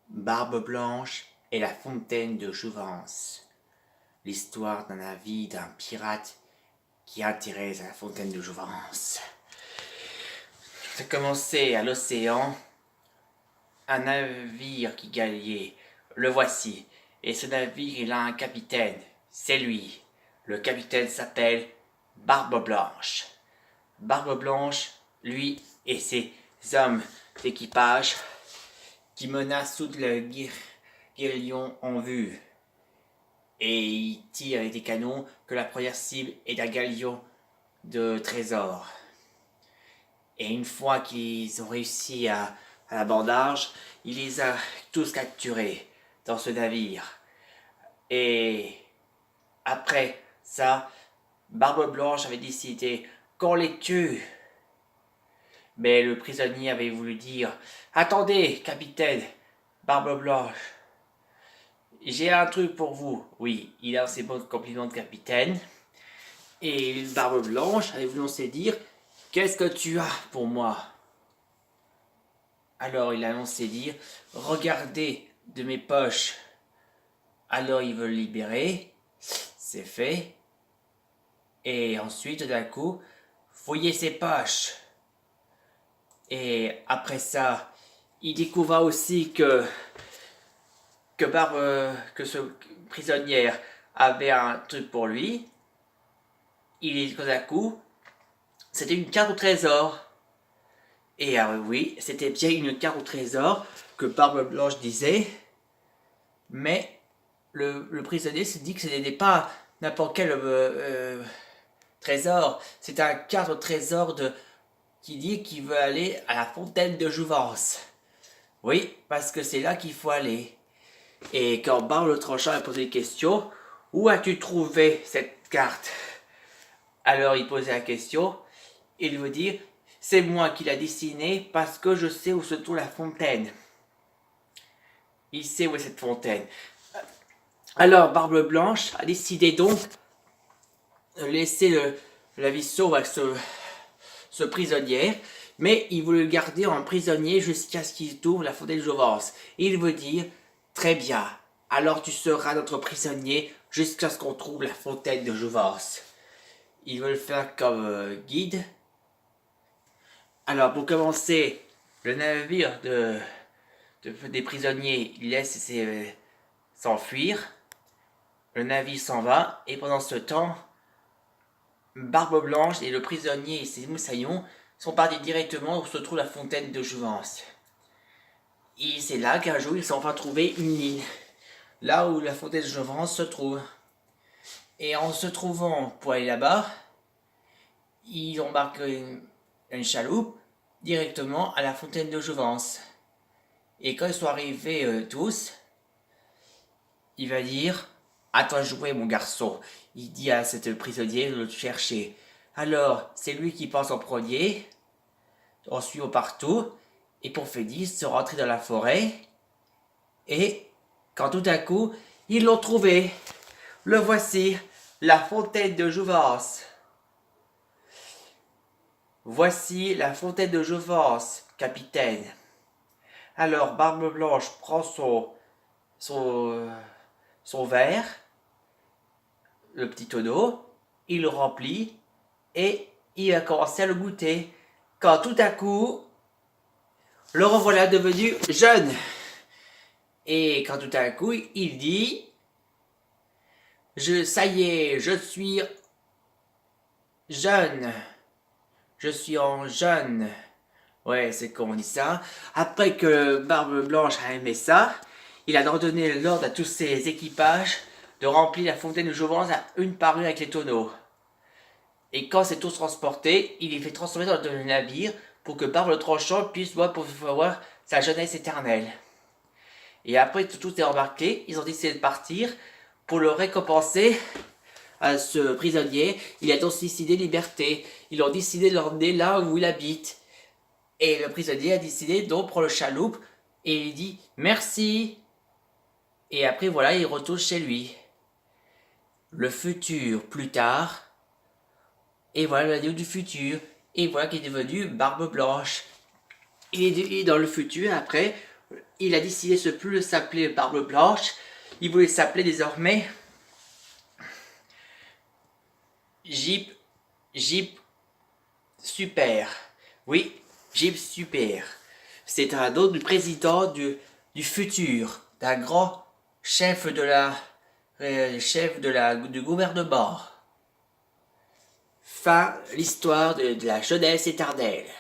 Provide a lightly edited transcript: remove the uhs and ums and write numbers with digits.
Barbe Blanche et la fontaine de Jouvence. L'histoire d'un navire d'un pirate qui intéresse à la fontaine de Jouvence. Ça commençait à l'océan, un navire qui galiait. Le voici. Et ce navire, il a un capitaine. C'est lui. Le capitaine s'appelle Barbe Blanche. Barbe Blanche, lui et ses hommes d'équipage qui menacent toute le guérillon en vue. Et ils tirent avec des canons que la première cible est un galion de trésors. Et une fois qu'ils ont réussi à l'abordage, il les a tous capturés dans ce navire. Et après ça, Barbe Blanche avait décidé qu'on les tue. Mais le prisonnier avait voulu dire « Attendez, capitaine, Barbe Blanche, j'ai un truc pour vous. » Oui, il a ses bons compliments de capitaine. Et Barbe Blanche avait voulu se dire « Qu'est-ce que tu as pour moi ?» Alors il a annoncé dire « Regardez de mes poches. » Alors il veut le libérer. C'est fait. Et ensuite, d'un coup, fouiller ses poches. Et après ça, il découvra aussi que ce prisonnier avait un truc pour lui. Il d'un coup, c'était une carte au trésor. Et oui, c'était bien une carte au trésor que Barbe Blanche disait. Mais le prisonnier se dit que ce n'était pas n'importe quel trésor. C'est un carte au trésor qui dit qu'il veut aller à la fontaine de Jouvence. Oui, parce que c'est là qu'il faut aller. Et quand Barbe le Tranchant a posé des questions, où as-tu trouvé cette carte? Alors il posait la question, il veut dire, c'est moi qui l'ai dessinée parce que je sais où se trouve la fontaine. Il sait où est cette fontaine. Alors Barbe Blanche a décidé donc de laisser la vie sauve avec ce prisonnier, mais il veut le garder en prisonnier jusqu'à ce qu'il trouve la fontaine de Jouvence. Il veut dire, très bien, alors tu seras notre prisonnier jusqu'à ce qu'on trouve la fontaine de Jouvence. Il veut le faire comme guide. Alors pour commencer, le navire des prisonniers, il laisse s'enfuir. Le navire s'en va et pendant ce temps, Barbe Blanche et le prisonnier et ses moussaillons sont partis directement où se trouve la fontaine de Jouvence. Et c'est là qu'un jour ils sont enfin trouvé une île, là où la fontaine de Jouvence se trouve. Et en se trouvant pour aller là-bas, ils embarquent une chaloupe directement à la fontaine de Jouvence. Et quand ils sont arrivés tous, il va dire « À toi de jouer mon garçon ». Il dit à cette prisonnier de le chercher. Alors, c'est lui qui pense en premier, on suit au partout, et pour finir, se rentrer dans la forêt, et quand tout à coup, ils l'ont trouvé. Le voici, la fontaine de Jouvence. Voici la fontaine de Jouvence, capitaine. Alors, Barbe Blanche prend son verre, le petit tonneau, il le remplit et il a commencé à le goûter. Quand tout à coup, le revoilà devenu jeune. Et quand tout à coup, il dit ça y est, je suis jeune. Je suis en jeune. Ouais, c'est comme on dit ça. Après que Barbe Blanche a aimé ça, il a donné l'ordre à tous ses équipages de remplir la fontaine de Jouvence à une par une avec les tonneaux. Et quand c'est tous transporté, il les fait transformer dans le navire pour que Barbe le Tranchant puisse voir sa jeunesse éternelle. Et après tout est embarqué, ils ont décidé de partir pour le récompenser à ce prisonnier. Il a donc décidé liberté. Ils ont décidé de l'emmener là où il habite. Et le prisonnier a décidé donc prendre le chaloupe et il dit merci. Et après voilà, il retourne chez lui. Le futur plus tard. Et voilà le radio du futur. Et voilà qu'il est devenu Barbe Blanche. Il est dans le futur après Il a décidé de ne plus s'appeler Barbe Blanche. Il voulait s'appeler désormais Jeep Super. Oui, Jeep Super. C'est un nom du président du futur, d'un grand chef du gouvernement. Fin, l'histoire de la jeunesse éternelle.